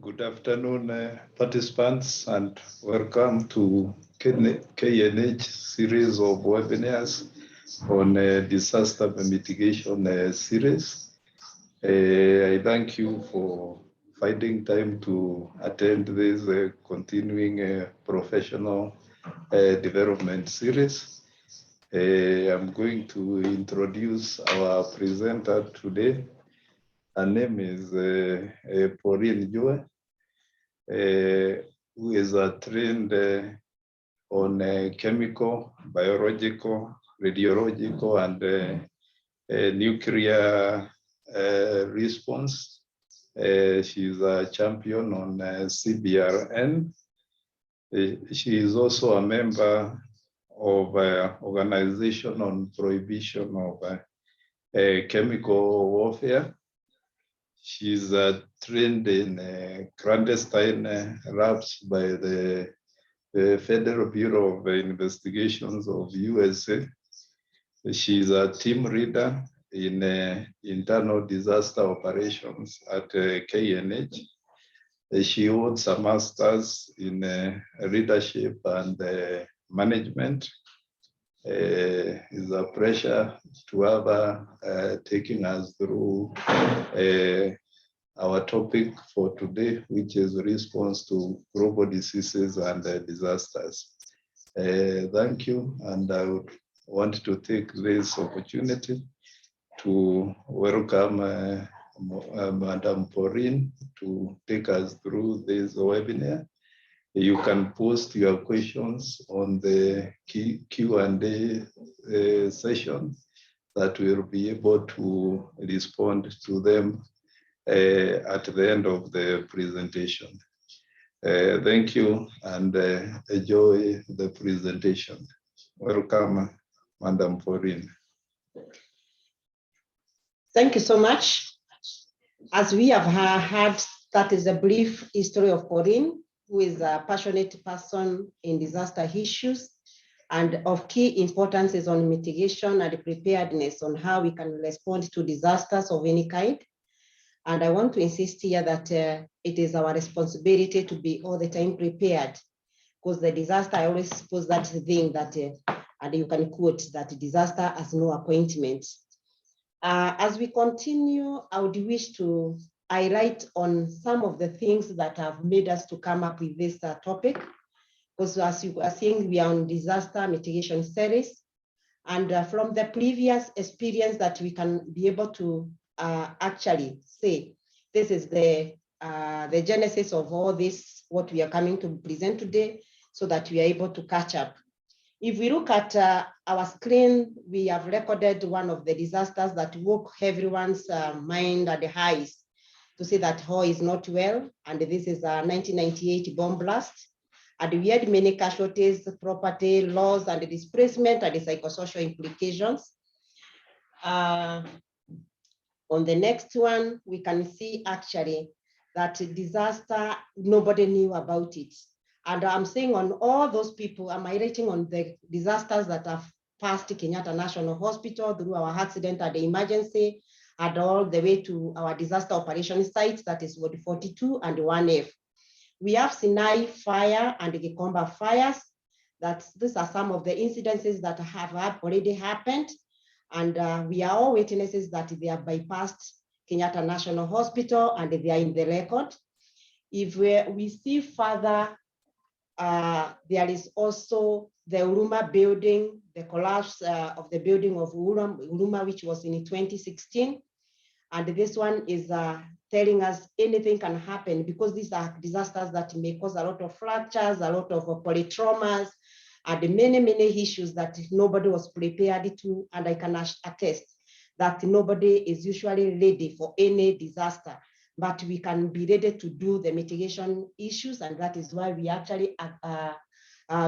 Good afternoon, participants, and welcome to KNH series of webinars on disaster mitigation series. I thank you for finding time to attend this continuing professional development series. I'm going to introduce our presenter today. Her name is Pauline Jue, who is trained on chemical, biological, radiological, and nuclear response. She's a champion on CBRN. She is also a member of organization on prohibition of chemical warfare. She's trained in clandestine labs by the Federal Bureau of Investigations of USA. She's a team leader in internal disaster operations at KNH. She holds a master's in leadership and management. It's a pleasure to have her taking us through our topic for today, which is response to global diseases and disasters. Thank you, and I would want to take this opportunity to welcome Madam Pauline to take us through this webinar. You can post your questions on the Q&A session that we'll be able to respond to them at the end of the presentation. Thank you, and enjoy the presentation. Welcome, Madam Pauline. Thank you so much. As we have heard, that is a brief history of Pauline, who is a passionate person in disaster issues and of key importance is on mitigation and preparedness on how we can respond to disasters of any kind. And I want to insist here that it is our responsibility to be all the time prepared, because the disaster, I always suppose that thing that, and you can quote that disaster has no appointment. As we continue, I would wish to highlight on some of the things that have made us to come up with this topic, because as you are seeing, we are on disaster mitigation series, and from the previous experience that we can be able to actually say, this is the genesis of all this, what we are coming to present today, so that we are able to catch up. If we look at our screen, we have recorded one of the disasters that woke everyone's mind at the highs to say that all is not well, and this is a 1998 bomb blast. And we had many casualties, property loss, and displacement, and the psychosocial implications. On the next one, we can see actually that disaster, nobody knew about it. And I'm saying on all those people, I'm highlighting on the disasters that have passed Kenyatta National Hospital through our accident at the emergency, and all the way to our disaster operation sites, that is Ward 42 and 1F. We have Sinai fire and the Gikomba fires. These are some of the incidences that have already happened. And we are all witnesses that they have bypassed Kenyatta National Hospital and they are in the record. If we see further, there is also the Huruma building, the collapse of the building of Huruma, which was in 2016. And this one is telling us anything can happen, because these are disasters that may cause a lot of fractures, a lot of polytraumas, and many issues that nobody was prepared to. And I can attest that nobody is usually ready for any disaster, but we can be ready to do the mitigation issues. And that is why we actually are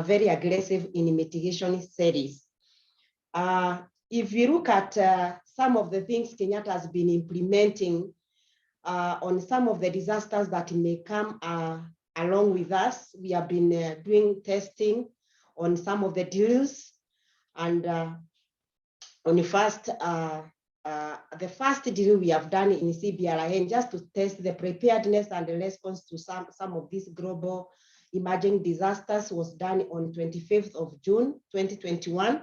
very aggressive in mitigation series. If we look at some of the things Kenyatta has been implementing on some of the disasters that may come along with us, we have been doing testing on some of the drills. And on the first the first drill we have done in CBRN just to test the preparedness and the response to some of these global emerging disasters was done on 25th of June, 2021,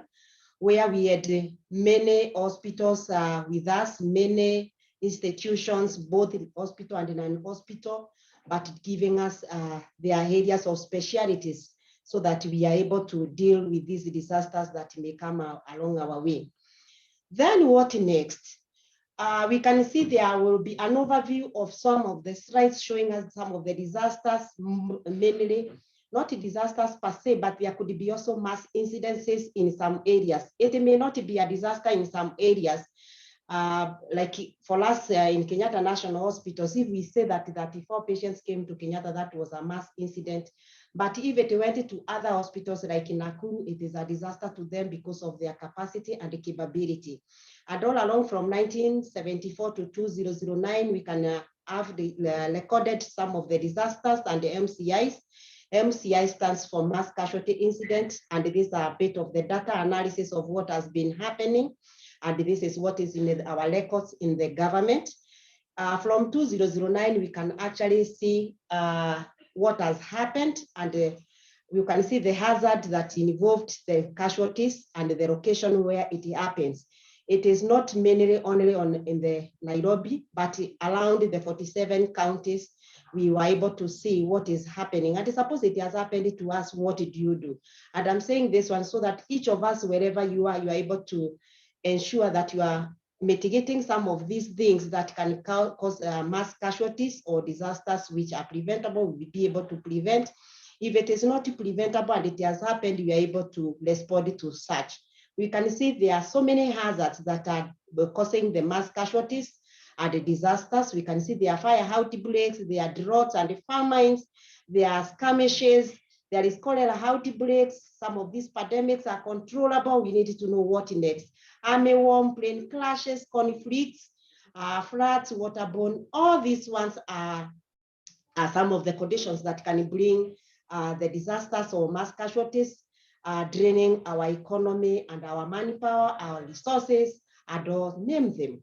where we had many hospitals with us, many institutions, both in hospital and non-hospital, but giving us their areas of specialties so that we are able to deal with these disasters that may come along our way. Then what next? We can see there will be an overview of some of the slides showing us some of the disasters, mainly not disasters per se, but there could be also mass incidences in some areas. It may not be a disaster in some areas. Like for us in Kenyatta National Hospitals, if we say that 34 patients came to Kenyatta, that was a mass incident. But if it went to other hospitals like in Nakuru, it is a disaster to them because of their capacity and the capability. And all along from 1974 to 2009, we can have recorded some of the disasters and the MCIs. MCI stands for mass casualty incidents, and these are a bit of the data analysis of what has been happening. And this is what is in our records in the government. From 2009, we can actually see what has happened, and you can see the hazard that involved the casualties and the location where it happens. It is not mainly only in the Nairobi, but around the 47 counties, we were able to see what is happening. And suppose it has happened to us, what did you do? And I'm saying this one so that each of us, wherever you are able to ensure that you are mitigating some of these things that can cause mass casualties or disasters which are preventable, we'll be able to prevent. If it is not preventable and it has happened, you are able to respond to such. We can see there are so many hazards that are causing the mass casualties and the disasters. We can see there are fire outbreaks, there are droughts and famines, there are skirmishes, there is cholera outbreaks. Some of these pandemics are controllable. We need to know what next. Armyworm, plane crashes, conflicts, floods, waterborne. All these ones are some of the conditions that can bring the disasters or mass casualties, draining our economy and our manpower, our resources, and all, name them.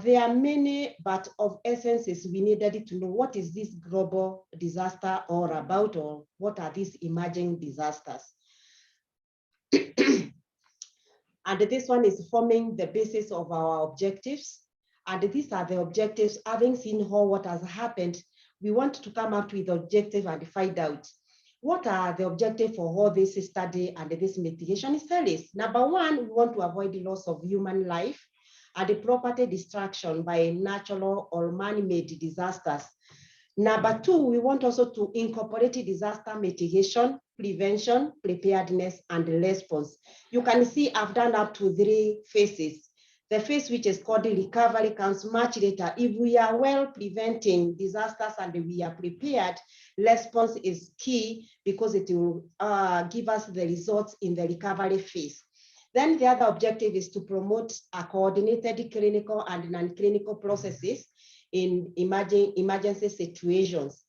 There are many, but of essence is we needed to know what is this global disaster all about, or what are these emerging disasters. And this one is forming the basis of our objectives. And these are the objectives. Having seen what has happened, we want to come up with objectives and find out what are the objectives for all this study and this mitigation studies. Number one, we want to avoid the loss of human life and the property destruction by natural or man-made disasters. Number two, we want also to incorporate disaster mitigation, prevention, preparedness, and response. You can see I've done up to 3 phases. The phase which is called the recovery comes much later. If we are well preventing disasters and we are prepared, response is key because it will give us the results in the recovery phase. Then the other objective is to promote a coordinated clinical and non-clinical processes in emergency situations.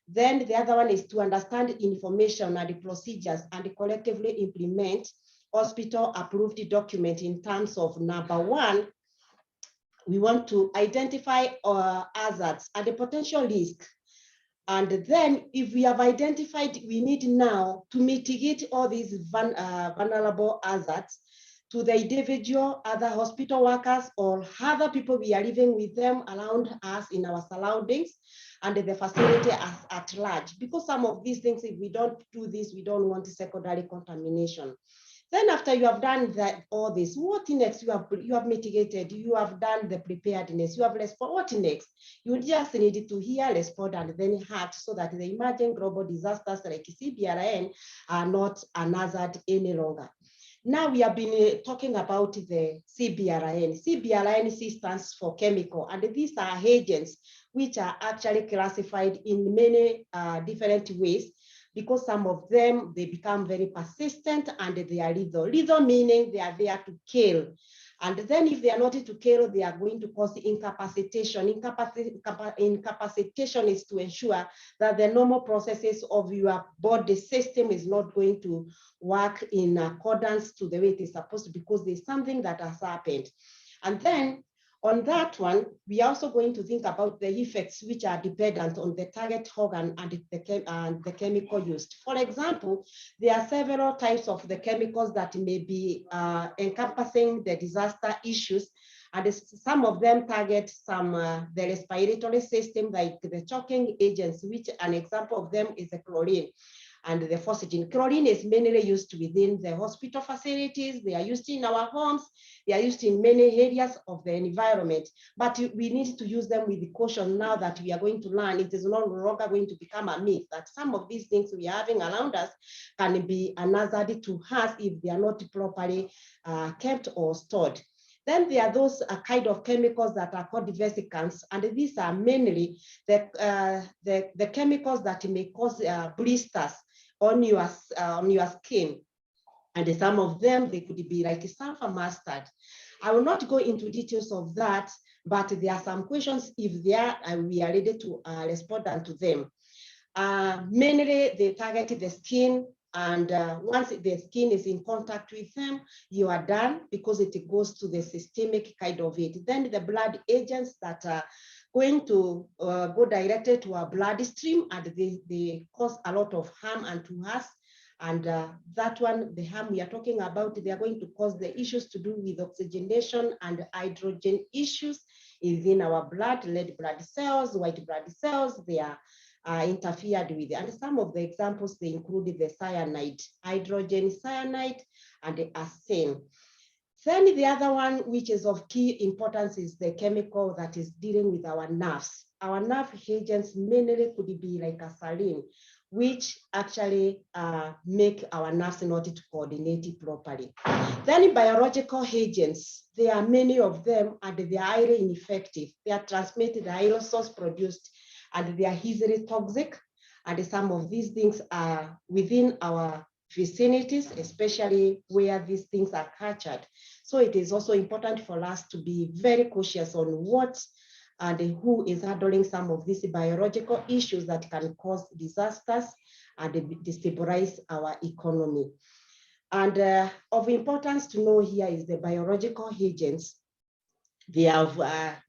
Then the other one is to understand information and the procedures and collectively implement hospital approved document in terms of number one, we want to identify hazards and the potential risk. And then if we have identified, we need now to mitigate all these vulnerable hazards to the individual, other hospital workers, or other people we are living with them around us in our surroundings, and the facility at large. Because some of these things, if we don't do this, we don't want secondary contamination. Then after you have done that, all this, what next? You have mitigated, you have done the preparedness, you have responded. What next? You just needed to hear, respond, and then act so that the emerging global disasters like CBRN are not an hazard any longer. Now we have been talking about the CBRN. CBRN stands for chemical, and these are agents which are actually classified in many different ways, because some of them, they become very persistent and they are lethal. Lethal meaning they are there to kill. And then if they are not to kill, they are going to cause incapacitation. Incapacitation is to ensure that the normal processes of your body system is not going to work in accordance to the way it is supposed to, because there's something that has happened. And then on that one, we are also going to think about the effects which are dependent on the target organ and the chemical used. For example, there are several types of the chemicals that may be encompassing the disaster issues, and some of them target the respiratory system, like the choking agents, which an example of them is the chlorine and the phosphagen. Chlorine is mainly used within the hospital facilities. They are used in our homes. They are used in many areas of the environment, but we need to use them with caution now that we are going to learn. It is no longer going to become a myth that some of these things we are having around us can be an hazard to us if they are not properly kept or stored. Then there are those kind of chemicals that are called vesicants, and these are mainly the chemicals that may cause blisters on your skin. And some of them, they could be like sulfur mustard. I will not go into details of that, but there are some questions if they are, we are ready to respond to them. Mainly, they target the skin, and once the skin is in contact with them, you are done because it goes to the systemic kind of it. Then the blood agents that are going to go directly to our bloodstream, and they cause a lot of harm unto us. And that one, the harm we are talking about, they are going to cause the issues to do with oxygenation and hydrogen issues within our blood, red blood cells, white blood cells. They are interfered with. And some of the examples, they include the cyanide, hydrogen cyanide, and the arsine. Then the other one, which is of key importance, is the chemical that is dealing with our nerves. Our nerve agents mainly could be like a saline, which actually make our nerves not to coordinate properly. Then biological agents, there are many of them, and they are highly ineffective. They are transmitted aerosols produced, and they are easily toxic. And some of these things are within our vicinities, especially where these things are captured. So it is also important for us to be very cautious on what and who is handling some of these biological issues that can cause disasters and destabilize our economy. And of importance to know here is the biological agents. They have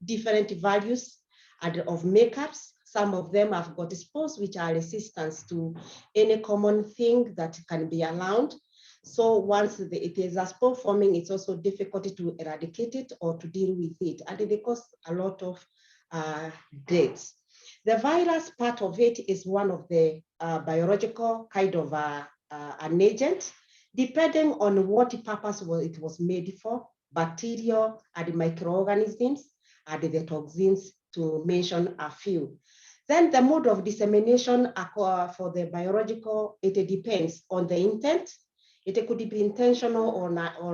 different values and of makeups. Some of them have got spores which are resistant to any common thing that can be around. So once it is a spore forming, it's also difficult to eradicate it or to deal with it. And they cause a lot of deaths. The virus part of it is one of the biological kind of an agent, depending on what purpose it was made for, bacteria and microorganisms and the toxins, to mention a few. Then the mode of dissemination for the biological, it depends on the intent. It could be intentional or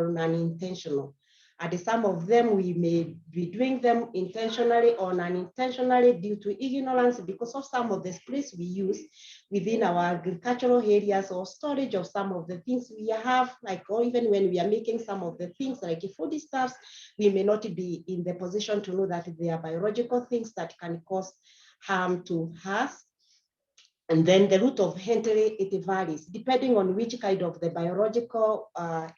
non-intentional. And some of them, we may be doing them intentionally or unintentionally due to ignorance because of some of the sprays we use within our agricultural areas or storage of some of the things we have, like, or even when we are making some of the things like foodstuffs, we may not be in the position to know that they are biological things that can cause harm to us. And then the route of entry, it varies depending on which kind of the biological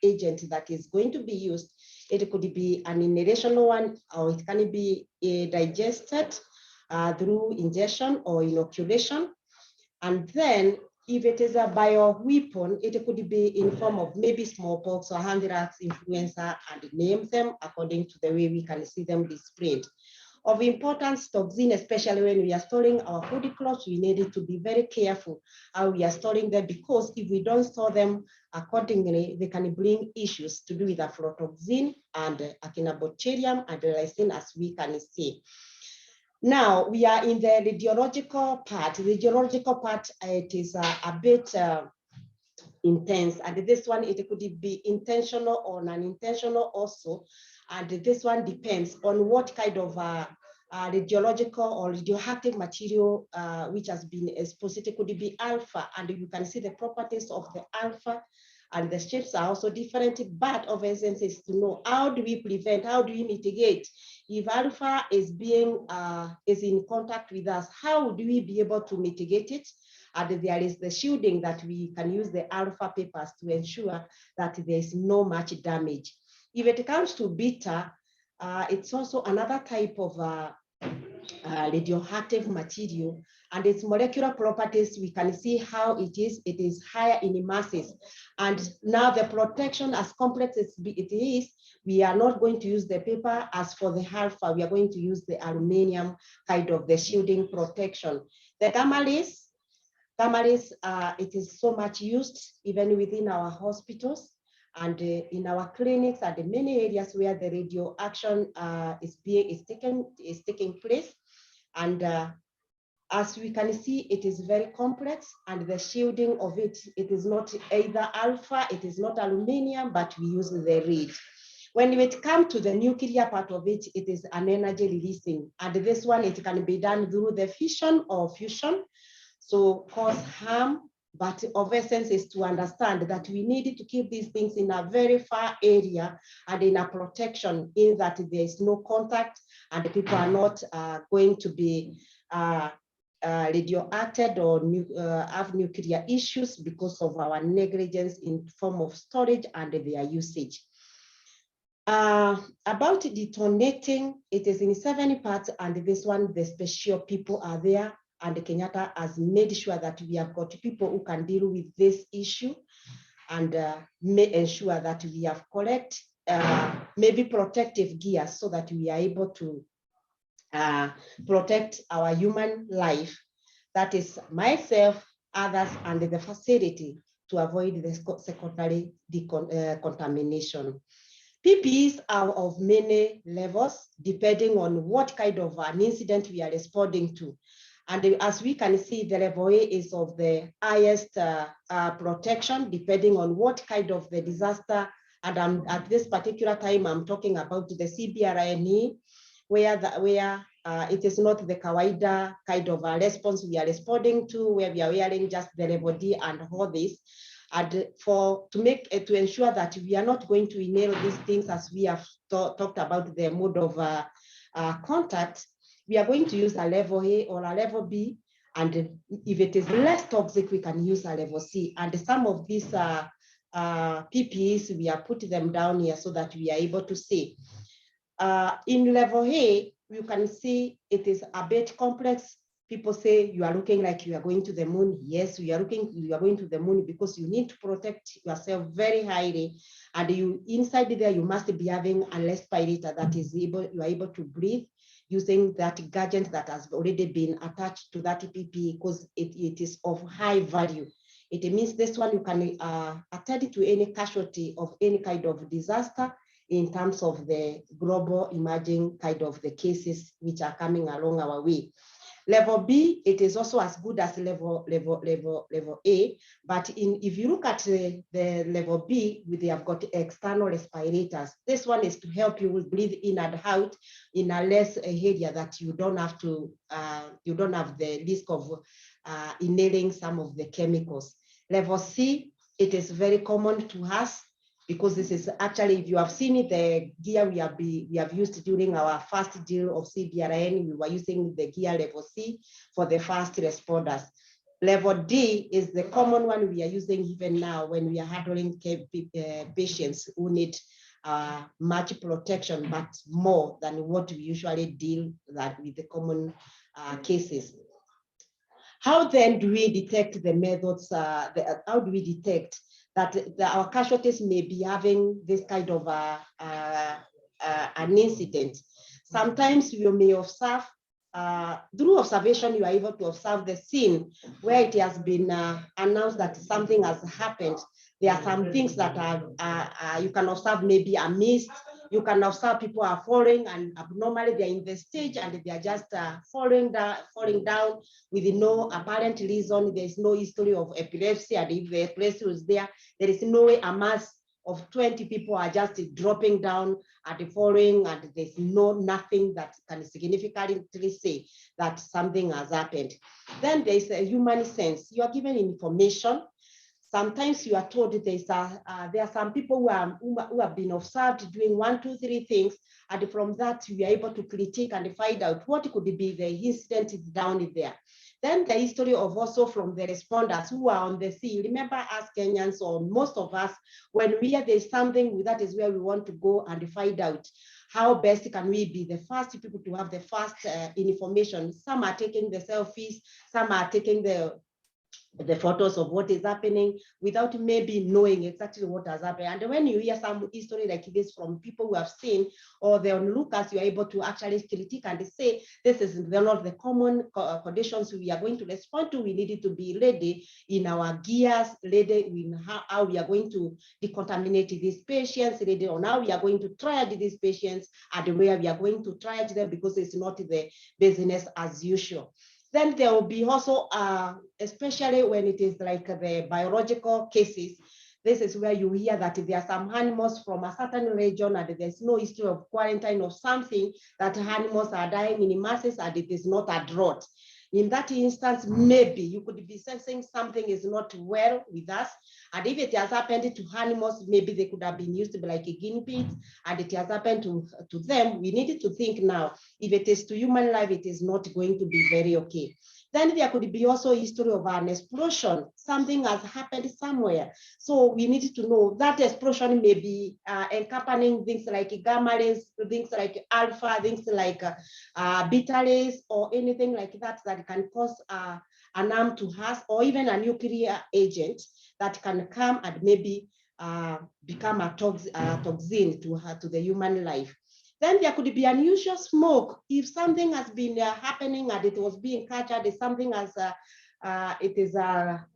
agent that is going to be used. It could be an inhalational one, or it can be digested through ingestion or inoculation. And then if it is a bioweapon, it could be in form of maybe smallpox or anthrax, influenza, and name them according to the way we can see them displayed. Of importance, toxin, especially when we are storing our food crops, we need to be very careful how we are storing them, because if we don't store them accordingly, they can bring issues to do with aflatoxin and Echinobacterium and lysine, as we can see. Now we are in the radiological part. The radiological part, it is a bit intense, and this one, it could be intentional or non-intentional also. And this one depends on what kind of radiological or radioactive material which has been exposed. It could be alpha, and you can see the properties of the alpha, and the shapes are also different. But of essence is to know, how do we prevent, how do we mitigate? If alpha is in contact with us, how do we be able to mitigate it? And there is the shielding that we can use the alpha papers to ensure that there is no much damage. If it comes to beta, It's also another type of radioactive material, and its molecular properties, we can see how it is higher in masses. And now the protection, as complex as it is, we are not going to use the paper. As for the alpha, we are going to use the aluminum kind of the shielding protection. The gamma rays, it is so much used even within our hospitals and in our clinics and in many areas where the radio action is taking place. And as we can see, it is very complex, and the shielding of it is not either alpha, it is not aluminum, but we use the lead. When it comes to the nuclear part of it, it is an energy releasing, and this one, it can be done through the fission or fusion, so cause harm. But of essence is to understand that we need to keep these things in a very far area and in a protection, in that there is no contact and people are not going to be radioactive or have nuclear issues because of our negligence in form of storage and their usage. About detonating, it is in 7 parts, and this one, the special people are there, and Kenyatta has made sure that we have got people who can deal with this issue and may ensure that we have correct, maybe protective gear, so that we are able to protect our human life. That is myself, others, and the facility, to avoid the secondary contamination. PPEs are of many levels, depending on what kind of an incident we are responding to. And as we can see, the level A is of the highest protection, depending on what kind of the disaster. And at this particular time, I'm talking about the CBRN, where it is not the kawaida kind of a response we are responding to, where we are wearing just the level D and all this. And to ensure that we are not going to inhale these things, as we have talked about the mode of contact, we are going to use a level A or a level B, and if it is less toxic, we can use a level C. And some of these PPEs, we are putting them down here so that we are able to see. In level A, you can see it is a bit complex. People say you are looking like you are going to the moon. Yes, you are going to the moon because you need to protect yourself very highly. And you inside there, you must be having a respirator that is you are able to breathe using that gadget that has already been attached to that PPE, because it is of high value. It means this one you can attend to any casualty of any kind of disaster in terms of the global emerging kind of the cases which are coming along our way. Level B, it is also as good as level A, but if you look at the level B, they have got external respirators. This one is to help you breathe in and out in a less area that you don't have to, you don't have the risk of inhaling some of the chemicals. Level C, it is very common to us, because this is actually, if you have seen it, the gear we have used during our first deal of CBRN, we were using the gear level C for the first responders. Level D is the common one we are using even now when we are handling patients who need much protection, but more than what we usually deal with the common cases. How then do we detect the methods? How do we detect that our casualties may be having this kind of an incident? Sometimes you may observe, through observation, you are able to observe the scene where it has been announced that something has happened. There are some things that you can observe, maybe a mist. You can observe people are falling, and abnormally they're in the stage and they are just falling down with no apparent reason. There's no history of epilepsy, and if the epilepsy was there, there is no way a mass of 20 people are just dropping down and falling, and there's nothing that can significantly say that something has happened. Then there's a human sense. You are given information. Sometimes you are told there are some people who have been observed doing 1, 2, 3 things, and from that we are able to critique and find out what could be the incident down there. Then the history of also from the responders who are on the sea. Remember, us Kenyans, or most of us, when we hear there's something, that is where we want to go and find out how best can we be the first people to have the first information. Some are taking the selfies, some are taking the photos of what is happening without maybe knowing exactly what has happened. And when you hear some history like this from people who have seen or the onlookers, you are able to actually critique and say, this is not the common conditions we are going to respond to. We needed to be ready in our gears, ready in how we are going to decontaminate these patients, ready on how we are going to triage these patients and where we are going to triage them, because it's not the business as usual. Then there will be also, especially when it is like the biological cases, this is where you hear that there are some animals from a certain region and there's no history of quarantine or something, that animals are dying in masses and it is not a drought. In that instance, maybe you could be sensing something is not well with us. And if it has happened to animals, maybe they could have been used to be like a guinea pigs, and it has happened to them. We needed to think now, if it is to human life, it is not going to be very okay. Then there could be also a history of an explosion. Something has happened somewhere. So we need to know that explosion may be encompassing things like gamma rays, things like alpha, things like beta rays, or anything like that that can cause an harm to us, or even a nuclear agent that can come and maybe become a toxin to the human life. Then there could be unusual smoke. If something has been happening and it was being captured, if something as it is a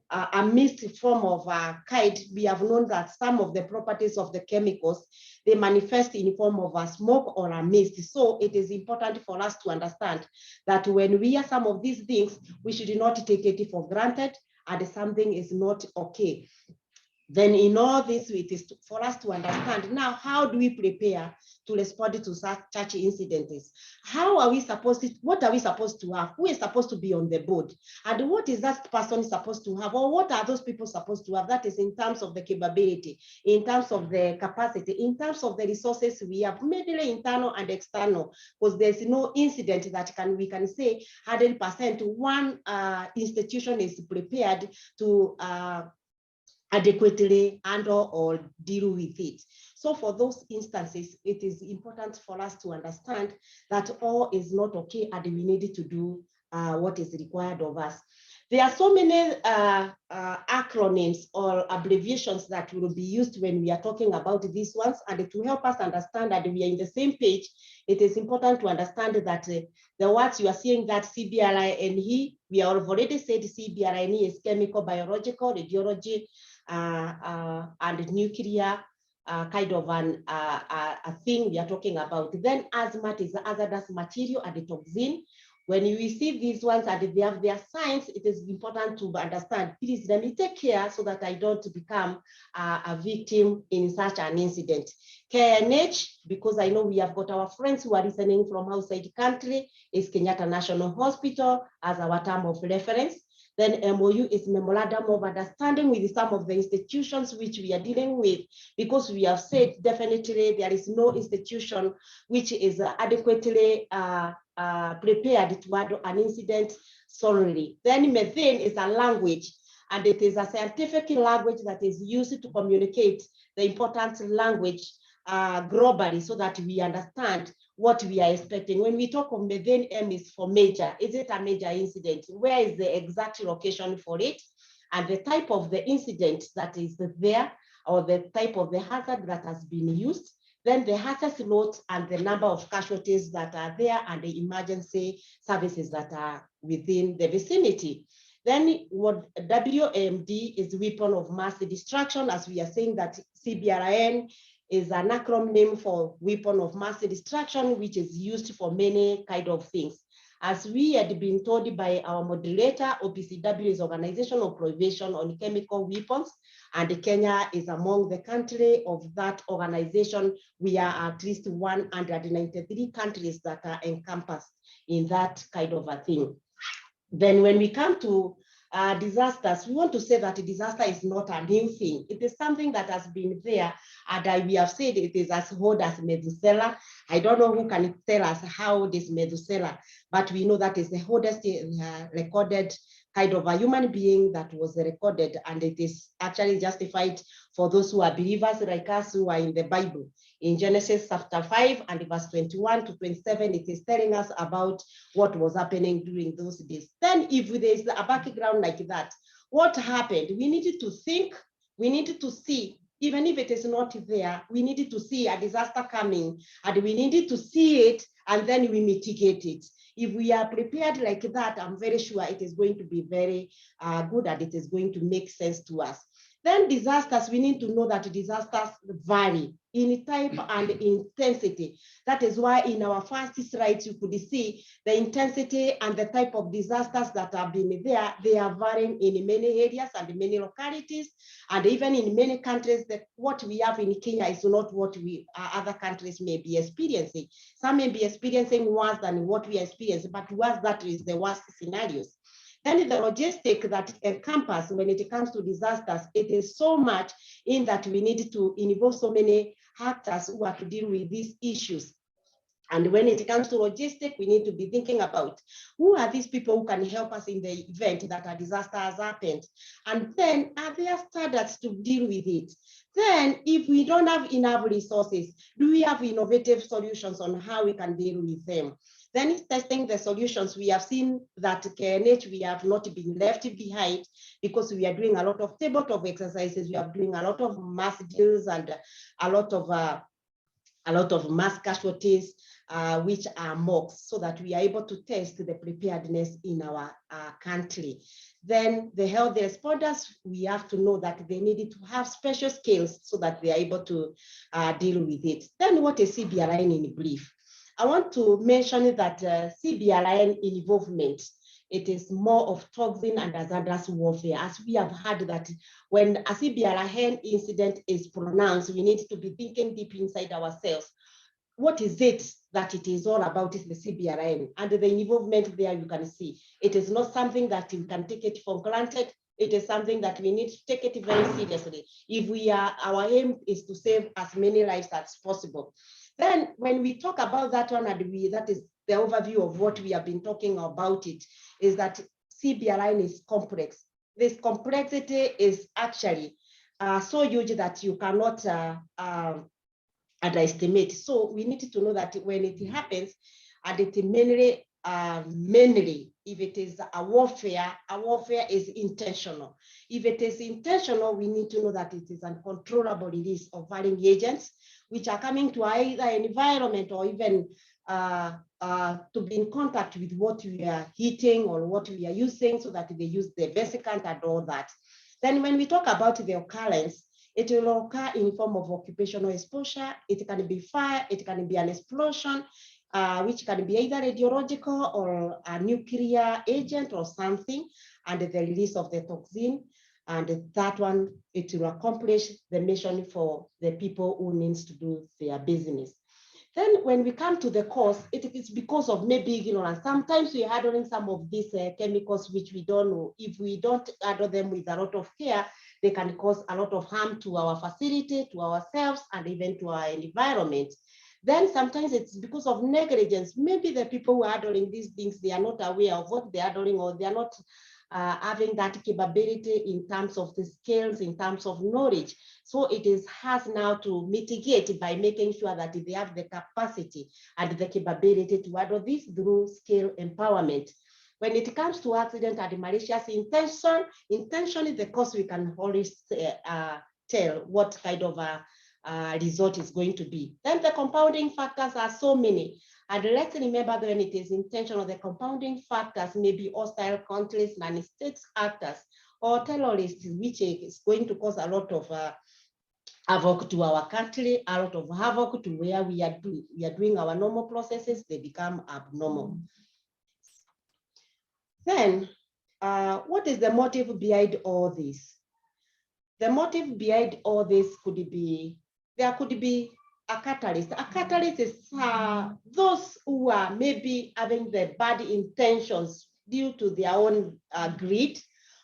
mist form of kite, we have known that some of the properties of the chemicals, they manifest in form of a smoke or a mist. So it is important for us to understand that when we hear some of these things, we should not take it for granted and something is not okay. Then in all this, it is for us to understand now, how do we prepare to respond to such incidents? How are we supposed to, what are we supposed to have? Who is supposed to be on the board? And what is that person supposed to have? Or what are those people supposed to have? That is in terms of the capability, in terms of the capacity, in terms of the resources we have, mainly internal and external, because there's no incident that we can say 100% one institution is prepared to adequately handle or deal with it. So for those instances, it is important for us to understand that all is not okay and we need to do what is required of us. There are so many acronyms or abbreviations that will be used when we are talking about these ones, and to help us understand that we are in the same page, it is important to understand that the words you are seeing, that CBRN, we have already said CBRN is chemical, biological, radiology, and nuclear kind of a thing we are talking about. Then hazmat is hazardous material and the toxin. When you receive these ones and they have their signs, it is important to understand, please let me take care so that I don't become a victim in such an incident. KNH, because I know we have got our friends who are listening from outside the country, is Kenyatta National Hospital as our term of reference. Then MOU is Memorandum of Understanding with some of the institutions which we are dealing with, because we have said definitely there is no institution which is adequately prepared to handle an incident solely. Then methane is a language, and it is a scientific language that is used to communicate the important language globally, so that we understand what we are expecting. When we talk of methane, M is for major. Is it a major incident? Where is the exact location for it? And the type of the incident that is there, or the type of the hazard that has been used, then the hazard note and the number of casualties that are there, and the emergency services that are within the vicinity. Then what WMD is weapon of mass destruction, as we are saying that CBRN is an acronym for weapon of mass destruction, which is used for many kind of things. As we had been told by our moderator, OPCW is Organization of Prohibition on Chemical Weapons, and Kenya is among the country of that organization. We are at least 193 countries that are encompassed in that kind of a thing. Then when we come to disasters, we want to say that a disaster is not a new thing. It is something that has been there, and we have said it is as old as Methuselah. I don't know who can tell us how old is Methuselah, but we know that is the oldest recorded kind of a human being that was recorded, and it is actually justified for those who are believers like us who are in the Bible. In Genesis chapter 5 and verse 21 to 27, it is telling us about what was happening during those days. Then if there is a background like that, what happened? We needed to think, we needed to see, even if it is not there, we needed to see a disaster coming, and we needed to see it, and then we mitigate it. If we are prepared like that, I'm very sure it is going to be very good, and it is going to make sense to us. Then disasters, we need to know that disasters vary in type and intensity. That is why in our first slides, you could see the intensity and the type of disasters that have been there. They are varying in many areas and many localities, and even in many countries. That what we have in Kenya is not what we other countries may be experiencing. Some may be experiencing worse than what we experience, but to us, that is the worst scenarios. Then the logistic that encompass when it comes to disasters, it is so much in that we need to involve so many actors who are to deal with these issues. And when it comes to logistic, we need to be thinking about who are these people who can help us in the event that a disaster has happened. And then are there standards to deal with it? Then if we don't have enough resources, do we have innovative solutions on how we can deal with them? Then it's testing the solutions. We have seen that KNH, we have not been left behind because we are doing a lot of tabletop exercises. We are doing a lot of mass drills and a lot of mass casualties, which are mocks, so that we are able to test the preparedness in our country. Then the health responders, we have to know that they needed to have special skills so that they are able to deal with it. Then what is CBRN in brief? I want to mention that CBRN involvement, it is more of toxin and hazardous warfare. As we have heard that when a CBRN incident is pronounced, we need to be thinking deep inside ourselves. What is it that it is all about is the CBRN, and the involvement there you can see. It is not something that you can take it for granted. It is something that we need to take it very seriously. If our aim is to save as many lives as possible. Then when we talk about that one, and that is the overview of what we have been talking about it, is that CBRN is complex. This complexity is actually so huge that you cannot underestimate. So we need to know that when it happens, and it mainly, if it is a warfare is intentional. If it is intentional, we need to know that it is an uncontrollable release of varying agents, which are coming to either environment or even to be in contact with what we are heating or what we are using, so that they use the vesicant and all that. Then when we talk about the occurrence, it will occur in form of occupational exposure. It can be fire, it can be an explosion, which can be either radiological or a nuclear agent or something, and the release of the toxin. And that one, it will accomplish the mission for the people who needs to do their business. Then when we come to the cause, it is because of maybe ignorance. Sometimes we are handling some of these chemicals which we don't know. If we don't handle them with a lot of care, they can cause a lot of harm to our facility, to ourselves, and even to our environment. Then sometimes it's because of negligence. Maybe the people who are handling these things, they are not aware of what they are doing, or they are not having that capability in terms of the skills, in terms of knowledge. So it is hard now to mitigate by making sure that they have the capacity and the capability to handle this through skill empowerment. When it comes to accident and malicious intention is the cause. We can always tell what kind of a result is going to be. Then the compounding factors are so many. And let's remember that when it is intentional, the compounding factors may be hostile countries, non-state actors, or terrorists, which is going to cause a lot of havoc to our country, a lot of havoc to where we are doing our normal processes, they become abnormal. Then, what is the motive behind all this? The motive behind all this could be, there could be a catalyst. A catalyst is those who are maybe having the bad intentions due to their own greed,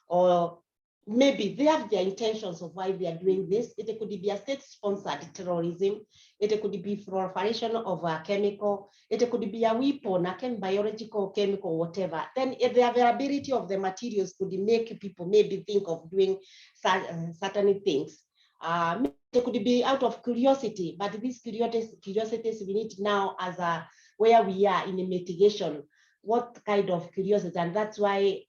or maybe they have their intentions of why they are doing this. It could be a state-sponsored terrorism. It could be proliferation of a chemical. It could be a weapon, a biological, chemical, whatever. Then the availability of the materials could make people maybe think of doing certain things. It could be out of curiosity, but these curiosities we need now as a where we are in the mitigation. What kind of curiosity? And that's why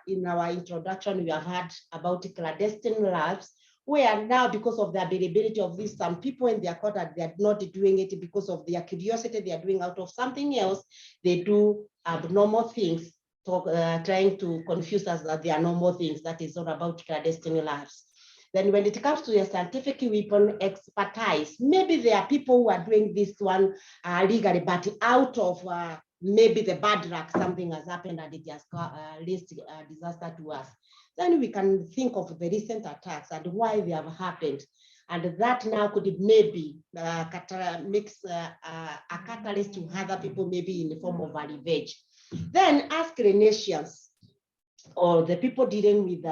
in our introduction, we have heard about clandestine labs, where now because of the availability of this, some people in their quarter, they are not doing it because of their curiosity, they are doing out of something else. They do abnormal things, trying to confuse us that they are normal things. That is all about clandestine labs. Then when it comes to the scientific weapon expertise, maybe there are people who are doing this one legally, but out of maybe the bad luck, something has happened and it has raised disaster to us. Then we can think of the recent attacks and why they have happened. And that now could maybe makes a catalyst to other people, maybe in the form of a revenge. Then ask the nations or the people dealing with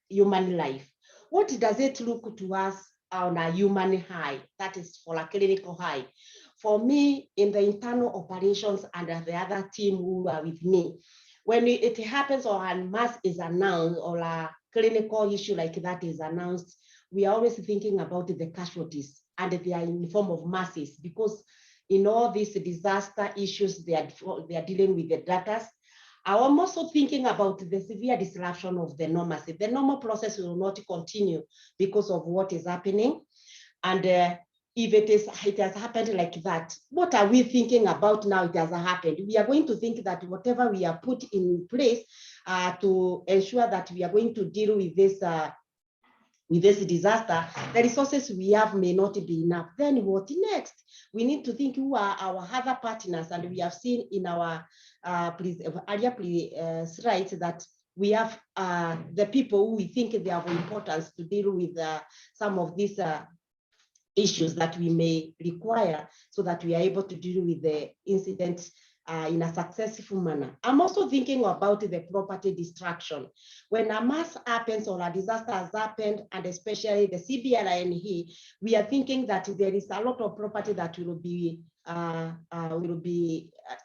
human life. What does it look to us on a human high? That is for a clinical high. For me, in the internal operations and the other team who are with me, when it happens or a mass is announced or a clinical issue like that is announced, we are always thinking about the casualties, and they are in the form of masses, because in all these disaster issues, they are dealing with the data. I'm also thinking about the severe disruption of the normalcy. The normal process will not continue because of what is happening. And if it has happened like that, what are we thinking about now it has happened? We are going to think that whatever we have put in place to ensure that we are going to deal with this disaster, the resources we have may not be enough. Then what next? We need to think who are our other partners, and we have seen in our earlier slides that we have the people who we think they have importance to deal with some of these issues that we may require, so that we are able to deal with the incidents in a successful manner. I'm also thinking about the property destruction. When a mass happens or a disaster has happened, and especially the CBRN here, we are thinking that there is a lot of property that will be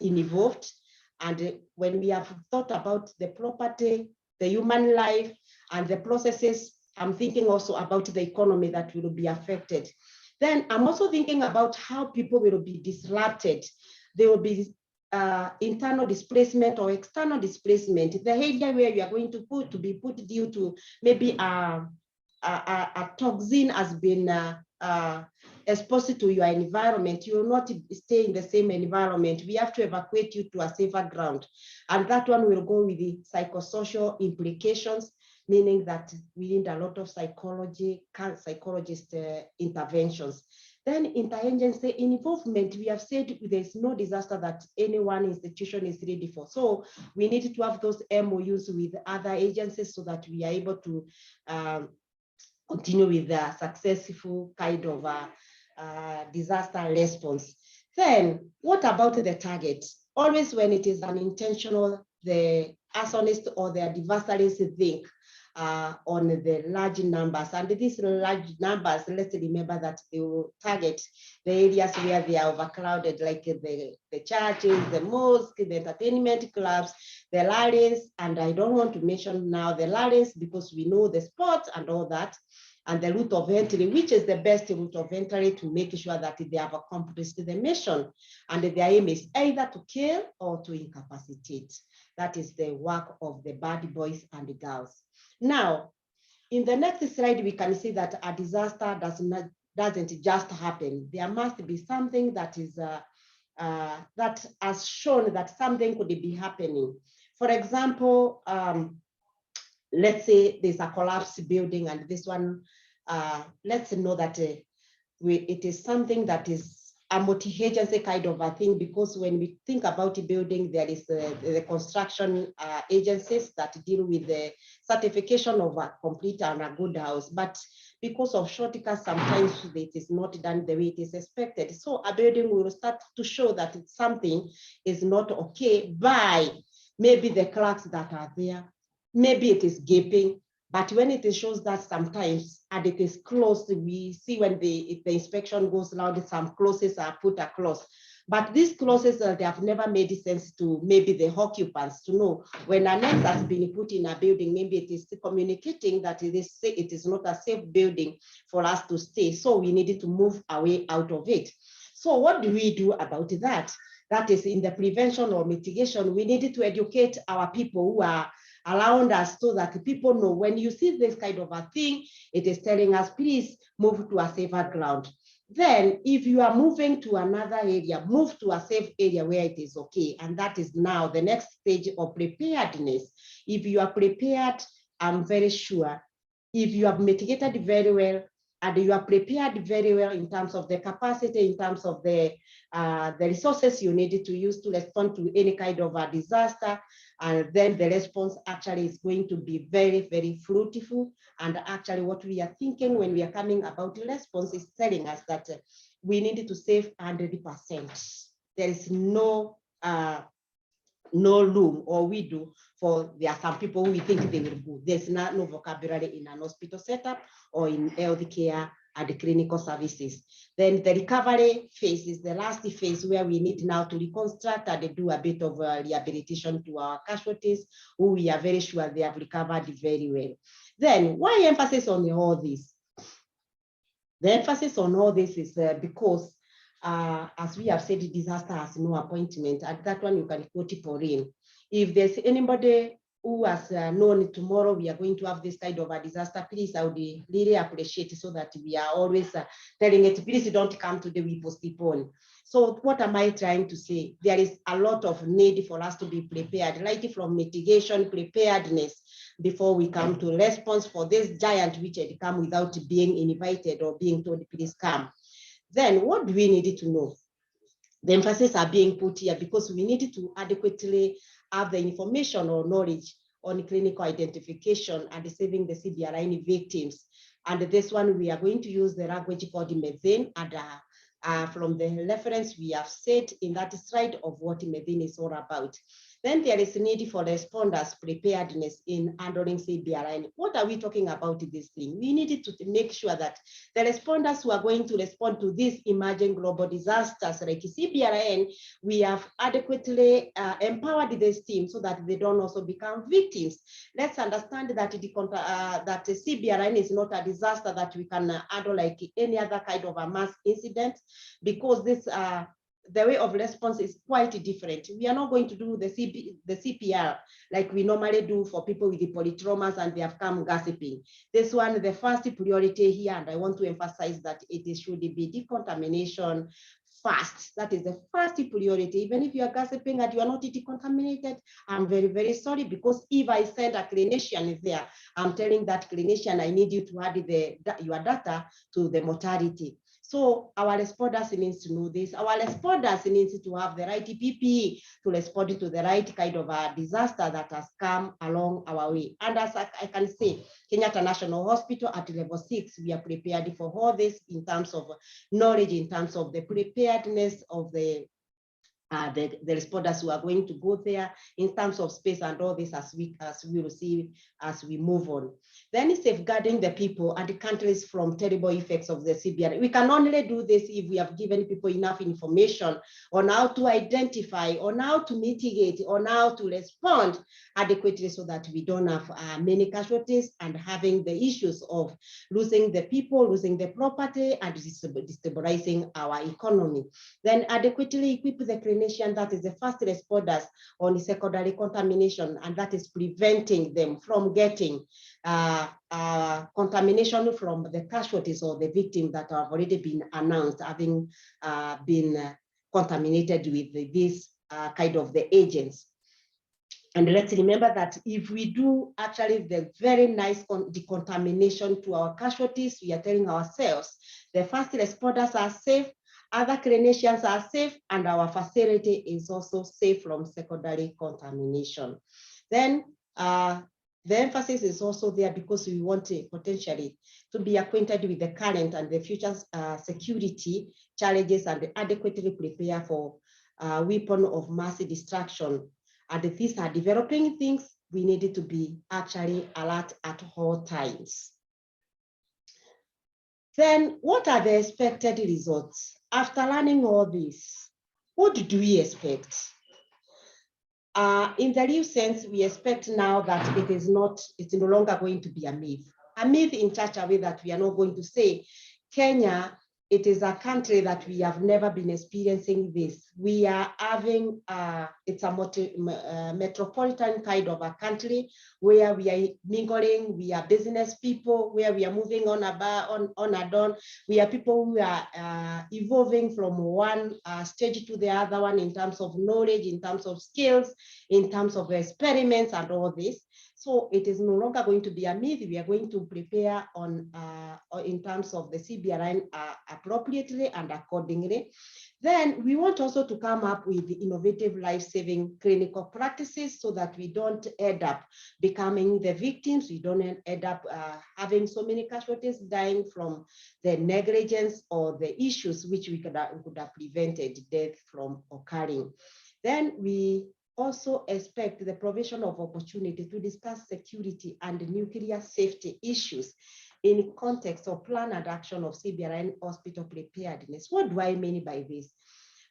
involved. And when we have thought about the property, the human life, and the processes, I'm thinking also about the economy that will be affected. Then I'm also thinking about how people will be disrupted. There will be internal displacement or external displacement. The area where you are going to be put due to maybe a toxin has been exposed to your environment, you will not stay in the same environment. We have to evacuate you to a safer ground. And that one will go with the psychosocial implications, meaning that we need a lot of psychologist interventions. Then interagency involvement, we have said there's no disaster that any one institution is ready for. So we need to have those MOUs with other agencies so that we are able to continue with the successful kind of disaster response. Then what about the target? Always when it is unintentional, the arsonists or the adversaries think on the large numbers. And these large numbers, let's remember that they will target the areas where they are overcrowded, like the churches, the mosques, the entertainment clubs, the rallies. And I don't want to mention now the rallies because we know the sports and all that. And the route of entry, which is the best route of entry to make sure that they have accomplished the mission. And their aim is either to kill or to incapacitate. That is the work of the bad boys and the girls. Now, in the next slide, we can see that a disaster doesn't just happen. There must be something that is that has shown that something could be happening. For example, let's say there's a collapsed building, and this one, let's know that it is something that is a multi-agency kind of a thing, because when we think about a building, there is the construction agencies that deal with the certification of a complete and a good house. But because of shortcuts, sometimes it is not done the way it is expected. So a building will start to show that something is not okay by maybe the cracks that are there. Maybe it is gaping, But when it shows that sometimes, and it is closed, we see when the inspection goes loud, some clauses are put across. But these clauses, they have never made sense to maybe the occupants to know when an X has been put in a building, maybe it is communicating that it is not a safe building for us to stay. So we needed to move away out of it. So what do we do about that? That is in the prevention or mitigation, we needed to educate our people who are around us so that people know when you see this kind of a thing, it is telling us, please move to a safer ground. Then if you are moving to another area, move to a safe area where it is okay. And that is now the next stage of preparedness. If you are prepared, I'm very sure, if you have mitigated very well, and you are prepared very well in terms of the capacity, in terms of the resources you needed to use to respond to any kind of a disaster, and then the response actually is going to be very, very fruitful. And actually what we are thinking when we are coming about the response is telling us that we needed to save 100%. There is no room, or we do, for there are some people who we think they will go. There's no vocabulary in an hospital setup or in healthcare and clinical services. Then the recovery phase is the last phase where we need now to reconstruct and do a bit of rehabilitation to our casualties, who we are very sure they have recovered very well. Then why emphasis on all this? The emphasis on all this is because as we have said, disaster has no appointment. At that one, you can quote it for in. If there's anybody who has known tomorrow we are going to have this kind of a disaster, please, I would really appreciate it, so that we are always telling it, please don't come today, we postpone. So what am I trying to say? There is a lot of need for us to be prepared, right from mitigation, preparedness, before we come to response for this giant which had come without being invited or being told, please come. Then what do we need to know? The emphasis are being put here because we need to adequately have the information or knowledge on clinical identification and saving the CBRN victims. And this one, we are going to use the language called methane, and from the reference we have said in that slide of what methane is all about. Then there is a need for responders preparedness in handling CBRN. What are we talking about this thing? We needed to make sure that the responders who are going to respond to these emerging global disasters like CBRN, we have adequately empowered this team so that they don't also become victims. Let's understand that that CBRN is not a disaster that we can handle like any other kind of a mass incident, because this the way of response is quite different. We are not going to do the CPR like we normally do for people with the polytraumas and they have come gossiping. This one, the first priority here, and I want to emphasize that it should be decontamination first. That is the first priority. Even if you are gossiping and you are not decontaminated, I'm very, very sorry, because if I send a clinician there, I'm telling that clinician, I need you to add your data to the mortality. So our responders needs to know this. Our responders needs to have the right PPE to respond to the right kind of a disaster that has come along our way. And as I can say, Kenyatta National Hospital at level 6, we are prepared for all this in terms of knowledge, in terms of the preparedness of the responders who are going to go there, in terms of space and all this, as we will see as we move on. Then safeguarding the people and the countries from terrible effects of the CBRN. We can only do this if we have given people enough information on how to identify, on how to mitigate, on how to respond adequately, so that we don't have many casualties and having the issues of losing the people, losing the property, and destabilizing our economy. Then adequately equip the clinician, that is the first responders on the secondary contamination, and that is preventing them from getting contamination from the casualties or the victims that have already been announced having been contaminated with this kind of the agents. And let's remember that if we do actually the very nice decontamination to our casualties, we are telling ourselves the first responders are safe, other clinicians are safe, and our facility is also safe from secondary contamination. Then the emphasis is also there because we want potentially to be acquainted with the current and the future security challenges and adequately prepare for weapon of mass destruction. And these are developing things, we needed to be actually alert at all times. Then what are the expected results? After learning all this, what do we expect? In the real sense, we expect now that it's no longer going to be a myth. A myth in such a way that we are not going to say, Kenya, it is a country that we have never been experiencing this. We are having, it's a metropolitan kind of a country where we are mingling, we are business people, where we are moving on and on. We are people who are evolving from one stage to the other one in terms of knowledge, in terms of skills, in terms of experiments and all this. So it is no longer going to be a myth. We are going to prepare on in terms of the CBRN appropriately and accordingly. Then we want also to come up with innovative life-saving clinical practices so that we don't end up becoming the victims. We don't end up having so many casualties dying from the negligence or the issues which we could have prevented death from occurring. Then we also expect the provision of opportunity to discuss security and nuclear safety issues in context of plan and action of CBRN hospital preparedness. What do I mean by this?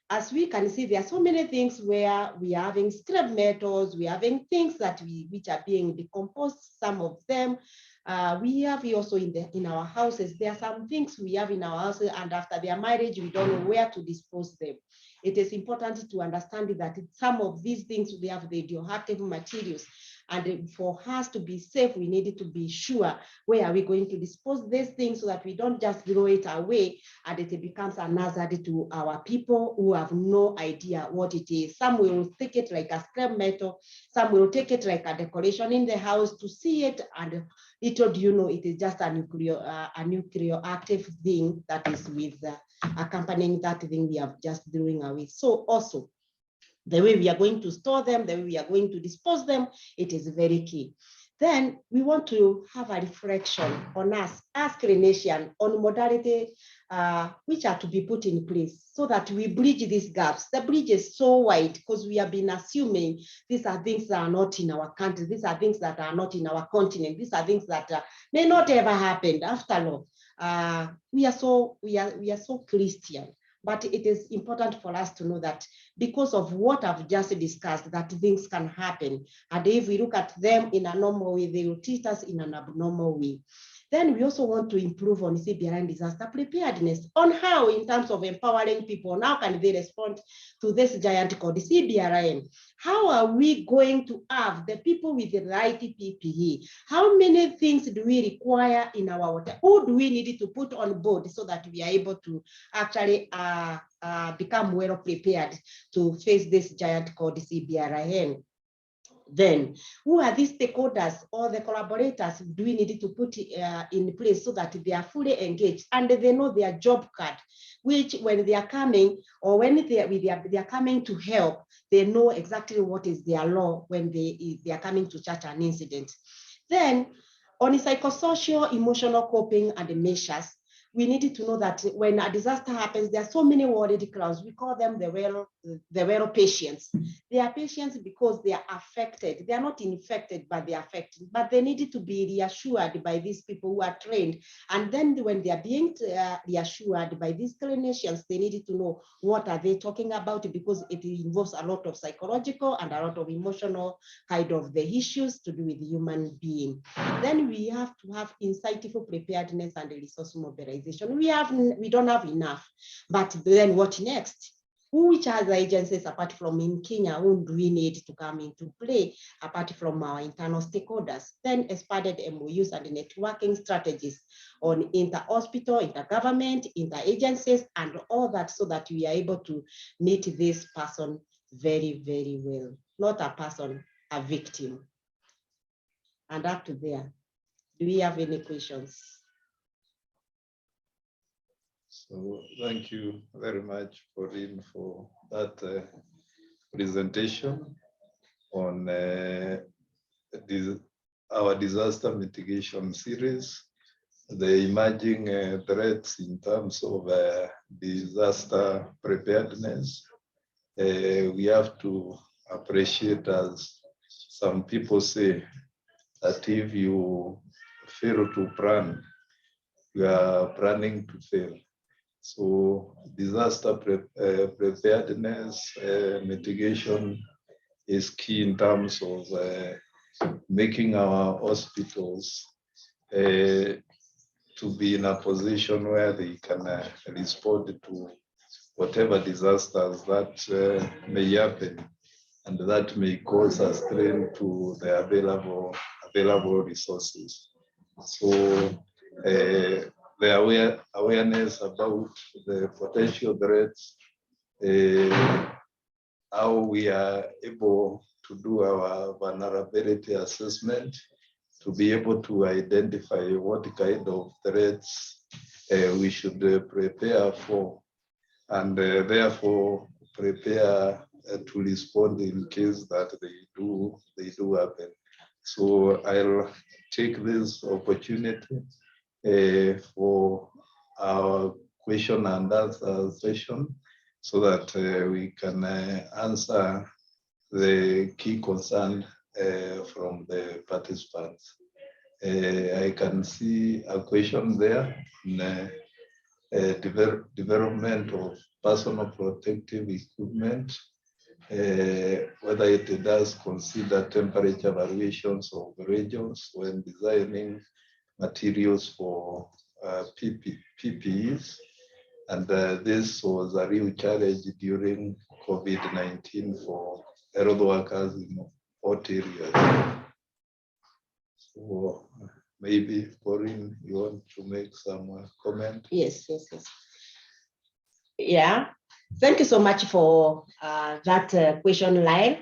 As we can see, there are so many things where we are having scrap metals, we are having things that which are being decomposed, some of them. We have also in our houses, there are some things we have in our houses, and after their marriage, we don't know where to dispose them. It is important to understand that some of these things, they have radioactive materials. And for us to be safe, we needed to be sure where are we going to dispose these things so that we don't just throw it away and it becomes a hazard to our people who have no idea what it is. Some will take it like a scrap metal, some will take it like a decoration in the house to see it, and little do you know it is just a nuclear active thing that is with accompanying that thing we are just doing away. So also, the way we are going to store them, the way we are going to dispose them, it is very key. Then we want to have a reflection on us as clinicians on modality which are to be put in place so that we bridge these gaps. The bridge is so wide because we have been assuming these are things that are not in our country, these are things that are not in our continent, these are things that may not ever happen. After all, we are so Christian. But it is important for us to know that because of what I've just discussed, that things can happen. And if we look at them in a normal way, they will treat us in an abnormal way. Then we also want to improve on CBRN disaster preparedness on how, in terms of empowering people, how can they respond to this giant called CBRN? How are we going to have the people with the right PPE? How many things do we require in our water? Who do we need to put on board so that we are able to actually become well prepared to face this giant called CBRN? Then, who are these stakeholders or the collaborators do we need to put in place so that they are fully engaged and they know their job card, which when they are coming or when they are coming to help, they know exactly what is their law when they are coming to such an incident. Then, on psychosocial, emotional coping and measures, we needed to know that when a disaster happens, there are so many worried crowds. We call them the well patients. They are patients because they are affected. They are not infected, but they are affected. But they needed to be reassured by these people who are trained. And then when they are being reassured by these clinicians, they needed to know what are they talking about, because it involves a lot of psychological and a lot of emotional kind of the issues to do with the human being. Then we have to have insightful preparedness and resource mobilization. We don't have enough, but then what next? Which other agencies apart from in Kenya, whom do we need to come into play apart from our internal stakeholders? Then expanded MOUs and networking strategies on inter-hospital, inter-government, inter-agencies, and all that, so that we are able to meet this person very, very well. Not a person, a victim. And up to there, do we have any questions? So thank you very much, Pauline, for that presentation on our disaster mitigation series, the emerging threats in terms of disaster preparedness. We have to appreciate as some people say that if you fail to plan, you are planning to fail. So disaster preparedness mitigation is key in terms of making our hospitals to be in a position where they can respond to whatever disasters that may happen and that may cause a strain to the available resources. So the awareness about the potential threats, how we are able to do our vulnerability assessment, to be able to identify what kind of threats we should prepare for, and therefore prepare to respond in case that they do happen. So I'll take this opportunity for our question and answer session so that we can answer the key concern from the participants. I can see a question there in development of personal protective equipment, whether it does consider temperature variations of regions when designing materials for PPEs. And this was a real challenge during COVID-19 for health workers in hot areas. So maybe, Corinne, you want to make some comment? Yes. Yeah, thank you so much for that question, Lyle.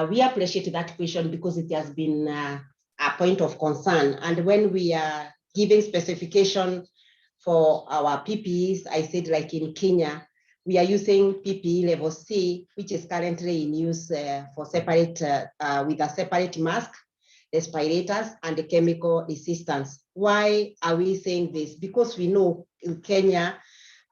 We appreciate that question because it has been a point of concern. And when we are giving specification for our PPEs, I said like in Kenya, we are using PPE level C, which is currently in use for separate, with a separate mask, respirators, and the chemical resistance. Why are we saying this? Because we know in Kenya,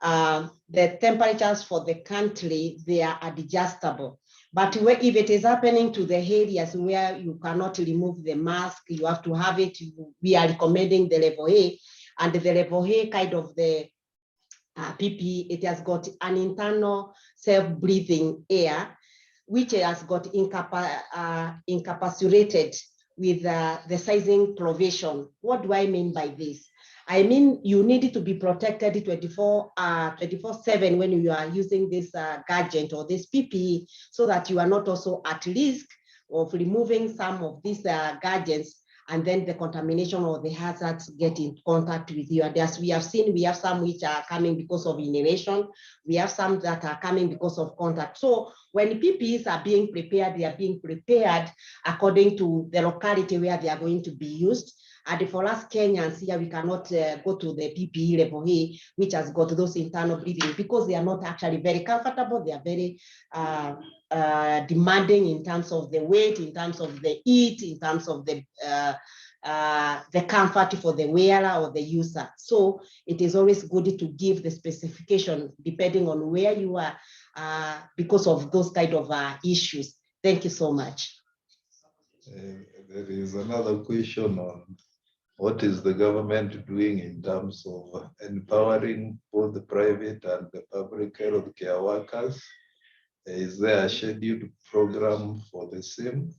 the temperatures for the country, they are adjustable. But if it is happening to the areas where you cannot remove the mask, you have to have it, we are recommending the level A. And the level A kind of the PPE, it has got an internal self-breathing air, which has got incapacitated with the sizing provision. What do I mean by this? I mean, you need to be protected 24/7 when you are using this gadget or this PPE, so that you are not also at risk of removing some of these gadgets, and then the contamination or the hazards get in contact with you. And as we have seen, we have some which are coming because of inhalation. We have some that are coming because of contact. So when PPEs are being prepared, they are being prepared according to the locality where they are going to be used. And for us Kenyans here, we cannot go to the PPE level A, which has got those internal breathing, because they are not actually very comfortable. They are very demanding in terms of the weight, in terms of the heat, in terms of the comfort for the wearer or the user. So it is always good to give the specification depending on where you are, because of those kind of issues. Thank you so much. There is another question on what is the government doing in terms of empowering both the private and the public healthcare workers? Is there a scheduled program for the same?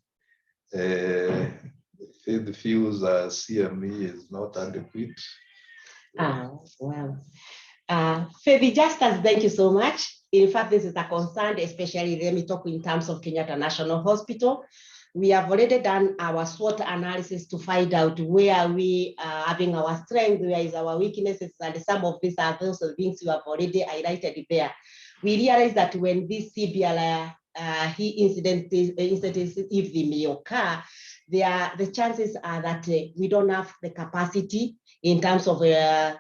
Faith feels CME is not adequate. Well, Faith, Justice, thank you so much. In fact, this is a concern, especially let me talk in terms of Kenyatta National Hospital. We have already done our SWOT analysis to find out where we are having our strength, where is our weaknesses, and some of these are those things you have already highlighted there. We realize that when this CBRN incidents, if they may occur, the chances are that we don't have the capacity in terms of the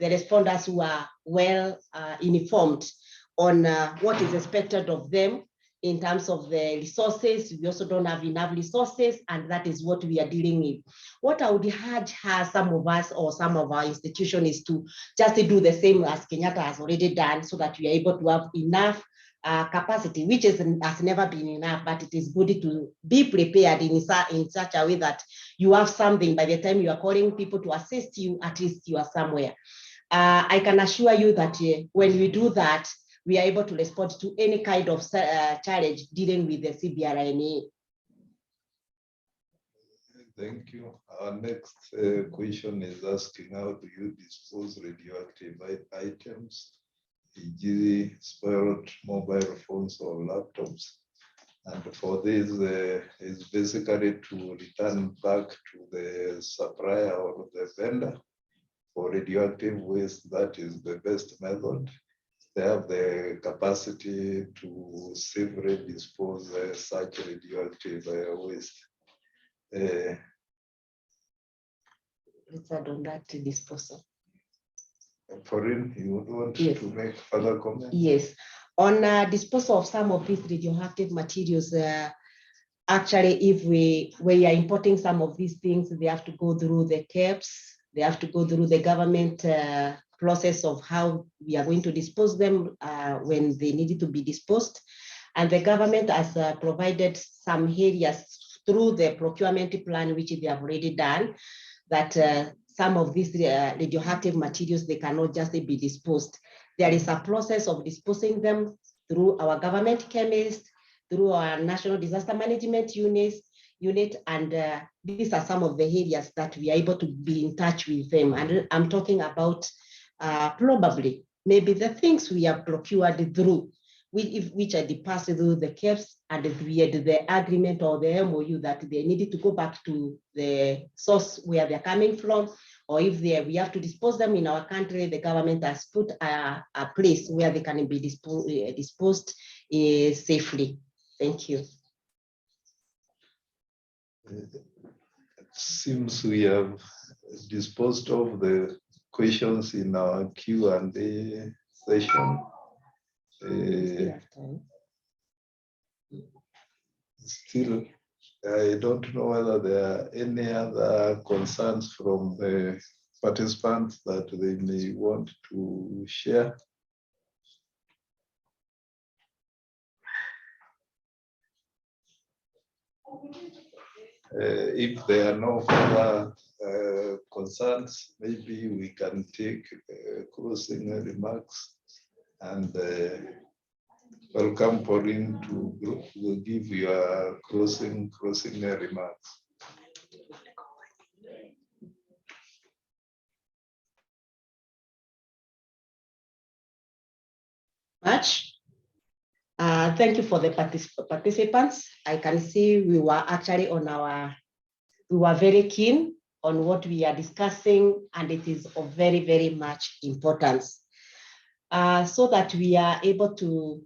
responders who are well informed on what is expected of them in terms of the resources. We also don't have enough resources, and that is what we are dealing with. What I would urge some of us or some of our institutions is to just do the same as Kenyatta has already done, so that we are able to have enough capacity, which has never been enough, but it is good to be prepared in such a way that you have something by the time you are calling people to assist you, at least you are somewhere. I can assure you that when we do that, we are able to respond to any kind of challenge dealing with the CBRN. Thank you. Our next question is asking, how do you dispose radioactive items, e.g. spoiled mobile phones or laptops? And for this is basically to return back to the supplier or the vendor. For radioactive waste, that is the best method. They have the capacity to safely dispose such radioactive waste. Let's add on that disposal. Corinne, you would want Yes. to make further comments? Yes. On disposal of some of these radioactive materials, actually, if we are importing some of these things, they have to go through the CAPS. They have to go through the government process of how we are going to dispose them when they need to be disposed. And the government has provided some areas through the procurement plan, which they have already done, that some of these radioactive materials, they cannot just be disposed. There is a process of disposing them through our government chemists, through our National Disaster Management unit, and these are some of the areas that we are able to be in touch with them. And I'm talking about probably maybe the things we have procured through, which are passed through the CAPS, and we had the agreement or the MOU that they needed to go back to the source where they're coming from, or if we have to dispose them in our country, the government has put a place where they can be disposed safely. Thank you. It seems we have disposed of the questions in our Q&A session. Still, I don't know whether there are any other concerns from the participants that they may want to share. If there are no further concerns, maybe we can take closing remarks, and welcome Pauline to give your closing remarks. Thank you for the participants. I can see we were actually we were very keen on what we are discussing, and it is of very, very much importance. So that we are able to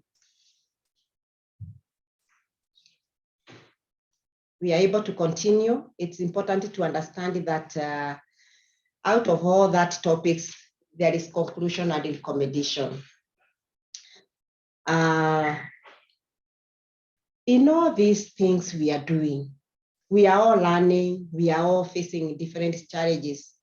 continue, it's important to understand that out of all that topics, there is conclusion and recommendation. In all these things we are doing, we are all learning, we are all facing different challenges,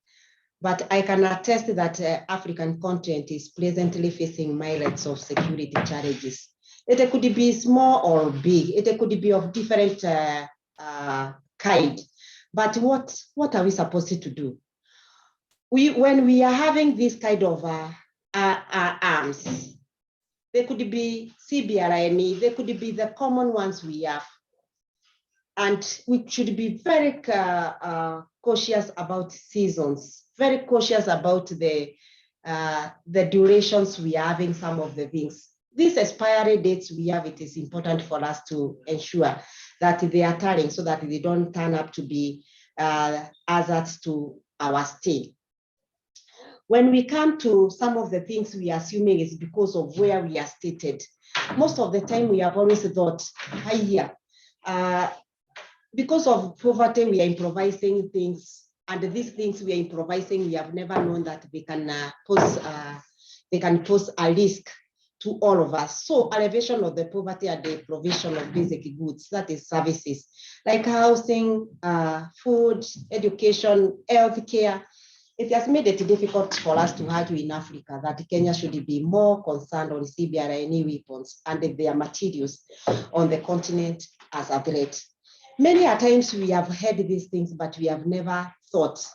but I can attest that African continent is presently facing myriads of security challenges. It could be small or big, it could be of different kind, but what are we supposed to do? When we are having this kind of arms, there could be CBRN, there could be the common ones we have. And we should be very cautious about seasons, very cautious about the durations we are having some of the things. These expiry dates we have, it is important for us to ensure that they are turning so that they don't turn up to be hazards to our state. When we come to some of the things we are assuming is because of where we are stated. Most of the time we have always thought, because of poverty, we are improvising things, and these things we are improvising, we have never known that they can pose a risk to all of us. So elevation of the poverty and the provision of basic goods, that is services, like housing, food, education, healthcare. It has made it difficult for us to argue in Africa that Kenya should be more concerned on CBRN weapons and their materials on the continent as a threat. Many a times we have heard these things, but we have never thought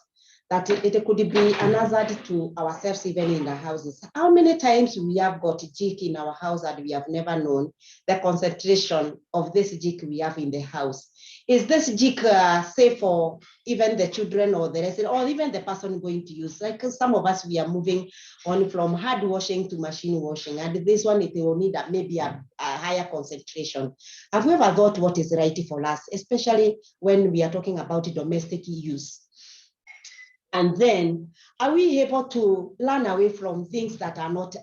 that it could be an hazard to ourselves even in the houses. How many times we have got jik in our house and we have never known the concentration of this jik we have in the house? Is this jik safe for even the children or the resident or even the person going to use? Like some of us, we are moving on from hand washing to machine washing, and this one, it will need maybe a higher concentration. Have you ever thought what is right for us, especially when we are talking about domestic use? And then, are we able to learn away from things that are not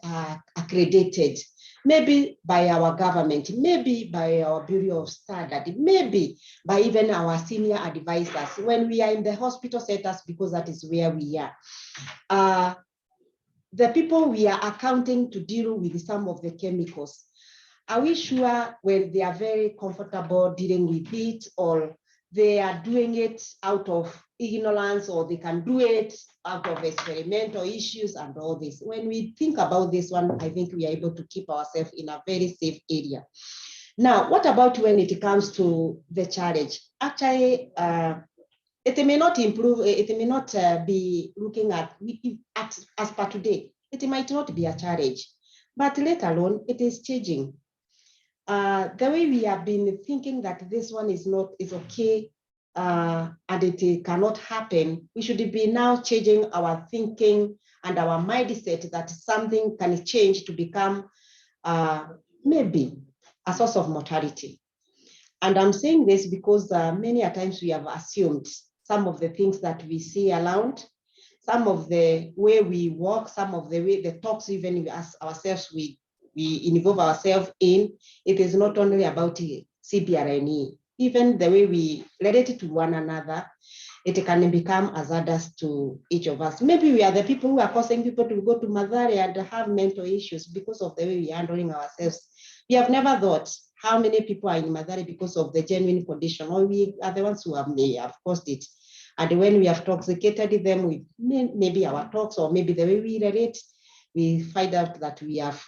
accredited? Maybe by our government, maybe by our Bureau of Standard, maybe by even our senior advisors when we are in the hospital settings, because that is where we are. The people we are accounting to deal with some of the chemicals, are we sure when they are very comfortable dealing with it, or they are doing it out of ignorance, or they can do it out of experimental issues and all this? When we think about this one, I think we are able to keep ourselves in a very safe area. Now, what about when it comes to the challenge? Actually, it may not improve, it may not be looking at as per today. It might not be a challenge, but let alone it is changing. The way we have been thinking that this one is okay, and it cannot happen, we should be now changing our thinking and our mindset that something can change to become maybe a source of mortality. And I'm saying this because many a times we have assumed some of the things that we see around, some of the way we walk, some of the way the talks even as ourselves we involve ourselves in. It is not only about CBRN, even the way we relate to one another, it can become hazardous to each of us. Maybe we are the people who are causing people to go to Mathare and have mental issues because of the way we are handling ourselves. We have never thought how many people are in Mathare because of the genuine condition, or we are the ones who may have caused it. And when we have toxicated them with maybe our talks or maybe the way we relate, we find out that we have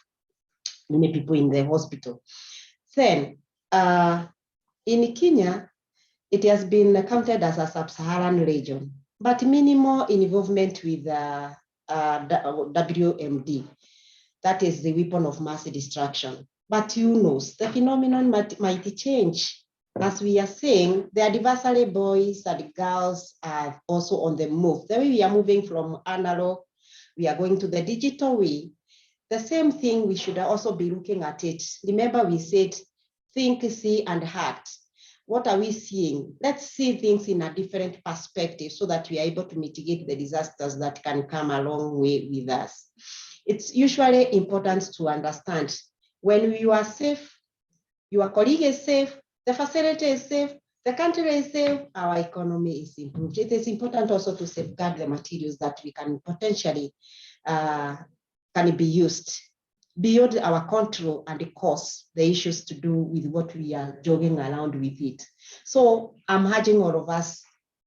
many people in the hospital. Then, in Kenya, it has been counted as a sub-Saharan region, but minimal involvement with WMD, that is the weapon of mass destruction. But who knows, the phenomenon might change. As we are saying, the adversary boys and girls are also on the move. The way we are moving from analog, we are going to the digital way. The same thing, we should also be looking at it. Remember, we said, think, see, and act. What are we seeing? Let's see things in a different perspective so that we are able to mitigate the disasters that can come a long way with us. It's usually important to understand when you are safe, your colleague is safe, the facility is safe, the country is safe, our economy is improved. It is important also to safeguard the materials that we can potentially can be used beyond our control and the cause, the issues to do with what we are jogging around with it. So I'm urging all of us,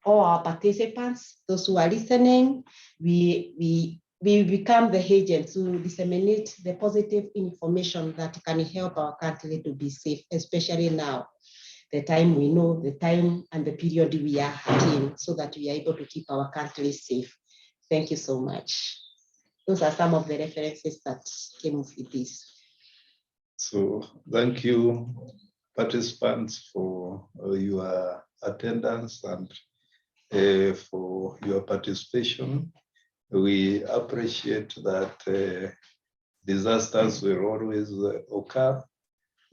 all our participants, those who are listening, we become the agents to disseminate the positive information that can help our country to be safe, especially now, the time we know, the time and the period we are in, so that we are able to keep our country safe. Thank you so much. Those are some of the references that came with this. So thank you, participants, for your attendance and for your participation. We appreciate that disasters will always occur,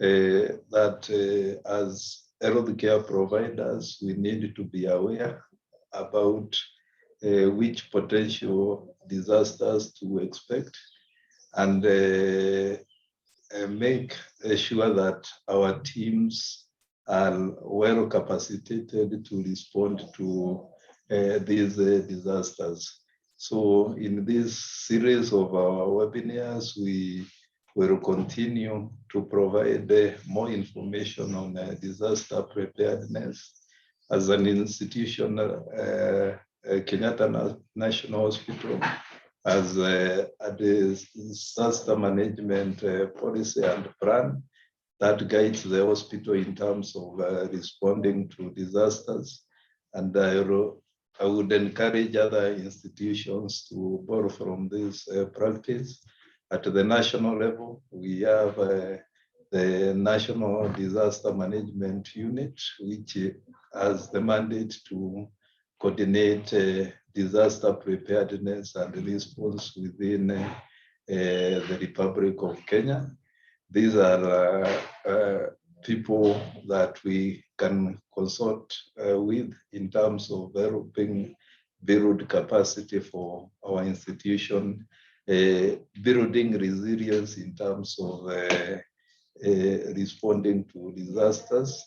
that as healthcare providers, we need to be aware about which potential disasters to expect, and make sure that our teams are well capacitated to respond to these disasters. So in this series of our webinars, we will continue to provide more information on disaster preparedness. As an institution, Kenyatta National Hospital has a disaster management policy and plan that guides the hospital in terms of responding to disasters. And I would encourage other institutions to borrow from this practice. At the national level, we have the National Disaster Management Unit, which has the mandate to coordinate disaster preparedness and response within the Republic of Kenya. These are people that we can consult with in terms of developing build capacity for our institution, building resilience in terms of responding to disasters.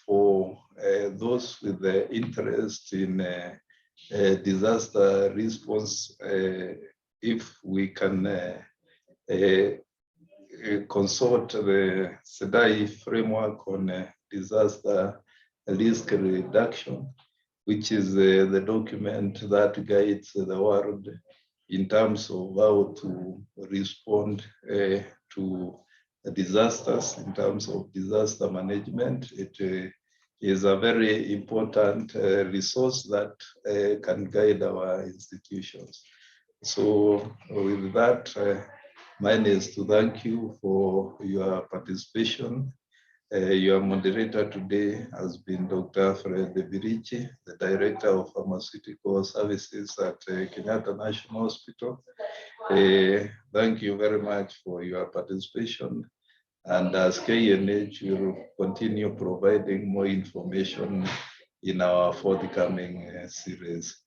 For those with the interest in disaster response, if we can consult the SEDAI framework on disaster risk reduction, which is the document that guides the world in terms of how to respond to disasters in terms of disaster management. It is a very important resource that can guide our institutions. So with that, mine is to thank you for your participation. Your moderator today has been Dr. Fred Birichi, the Director of Pharmaceutical Services at Kenyatta National Hospital. Thank you very much for your participation. And as KNH, we will continue providing more information in our forthcoming series.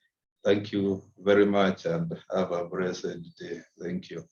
Thank you very much and have a blessed day. Thank you.